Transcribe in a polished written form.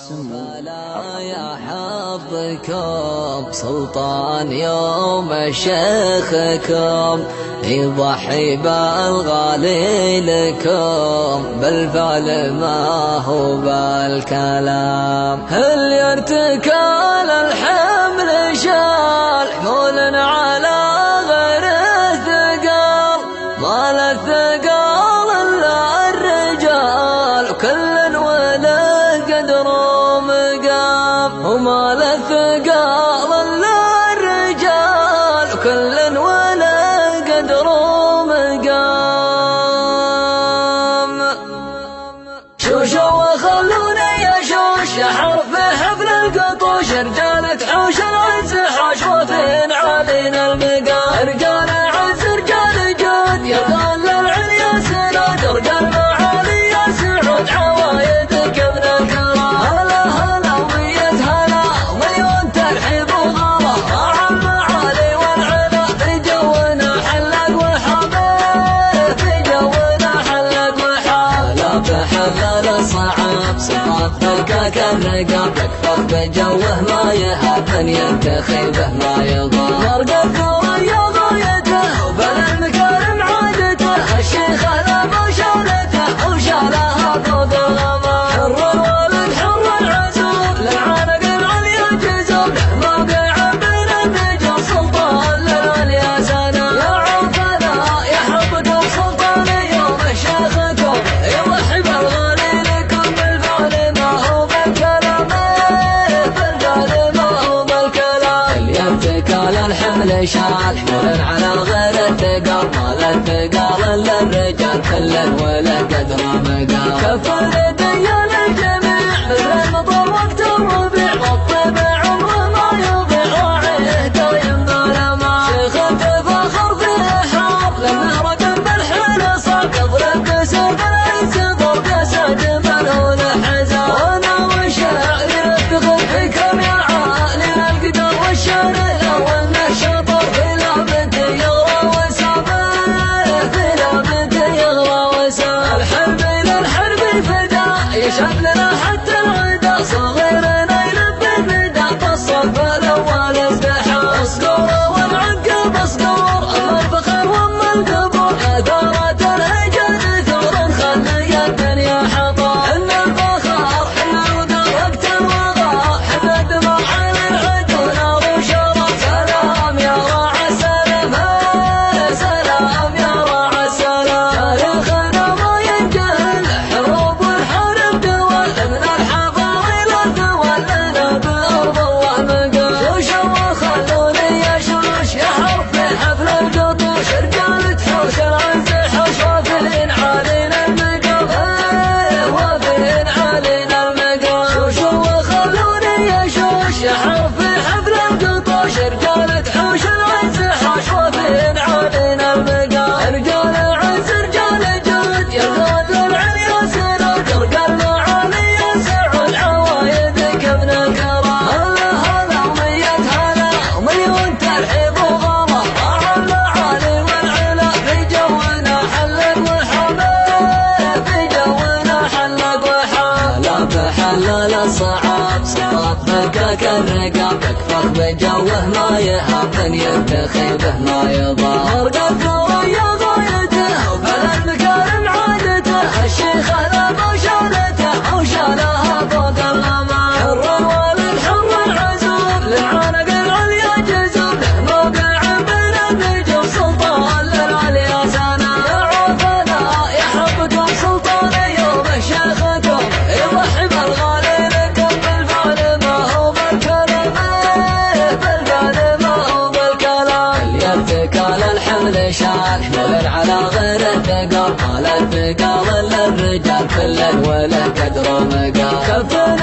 فلا يا حظكم سلطان يوم شيخكم يضحي بالغالي لكم بالفعل ما هو بالكلام. هل يرتكال الحمل شال حمول على غير الثقال ما للثقال إلا الرجال وكل وله قدر مقام وما للثقال إلا الرجال وكل وله قدر مقام. شوشوا وخلوني يا شوش يا حرف حفل القطوش رجال تحوش العز حشوة علينا المقام. رجال عز رجال جود يغال العليا سناد رجال معالي يا سعود عوايدك ابن الكرام. هلا هلا ومية هلا مليون ترحيب وغلا مع المعالي والعلا في جونا حلق وحبيب في جونا حلق وحاب. لا تحلل الصعب صفات فكك الرقاب يكفر بجوه ما يهاب من ينتخي به ما يضام. يرقى الثريا غايته وبلا المكارم عادته الشيخ لا بشارته وشالها فوق الغمام. حر الولد حر العزوب للعانق العليا جزوب موقع بين النجوم سلطان للعليا سلام. يا عوفنا يا حبة السلطان يوم شيخكم يضحي بالغالي لكم بالفعل ما هو بالكلام بالفعل ما هو بالكلام. اللي يبتكال الحمل شال حمول على غير الثقال ما للثقال إلا الرجال كل وله قدر مقام. كفر يدي للجميع مثل المطر وقت الربيع والطيب عمره ما يضيع وعيه دايم ظلما. شيخ تفاخر فيه حار لما رقم بالحيل صعب يضرب بسوق العز ضرب يسد من هو الحزام. وانا وشاعري نفتخر فيكم يا عالي القدر والشان الاول نشاطر في لعبتي يغرى وسامه في لعبتي يغرى وسامه. الحرب الى الحرب فدا يشهد لنا حتى العدا صغيرنا يلبي البدا بالصف الاول ازدحام. اصقور والعقب اصقور اما الفخر واما القبور اثارت الهجن ثور خلي الدنيا حطام. ان الفخر حنا الوقار وقت الوغى حنا الدماء على العدو نار وشرف. سلام يا راعي السلام سلام يا راعي السلام. تاريخنا ما ينجهل حروب والحرب دول من الحضار الى الدول لنا بارض الله مقام. شوشوا وخلوني يا شوش يا حرف حفل القطوش رجال تحوش العز حوش وافين علينا المقام وافين علينا المقام. شوشوا وخلوني يا شوش يا حرف حفل القطوش رجال تحوش العز حوش وافين علينا المقام. رجال عز رجال جود يغاد العليا سناد رجال معالي يا سعود عوايدك ابن الكرام. هلا هلا ومية هلا ومليون ترحيب وغلا مع المعالي والعلا في جونا حلق وحبيب في جونا حلق وحاب. لا تحلل الصعاب صفات فكك الرقاب يكفر بجوه ما يهاب من ينتخي به ما يضام. يرقى الثريا غايته وبلا المكارم عادته الشيخ لا بشارته وشالها فوق الغمام. حر الولد حر العزوب للعانق العليا جزوب موقع بين النجوم سلطان للعليا سلام. يا عوفنا يا حبكم سلطان يوم شيخكم يضحي بالغالي لكم بالفعل ما هو بالكلام بالفعل ما هو بالكلام. اللي يبتكال الحمل شال حمول على غير الثقال ما للثقال إلا الرجال كل وله قدر مقام. كفر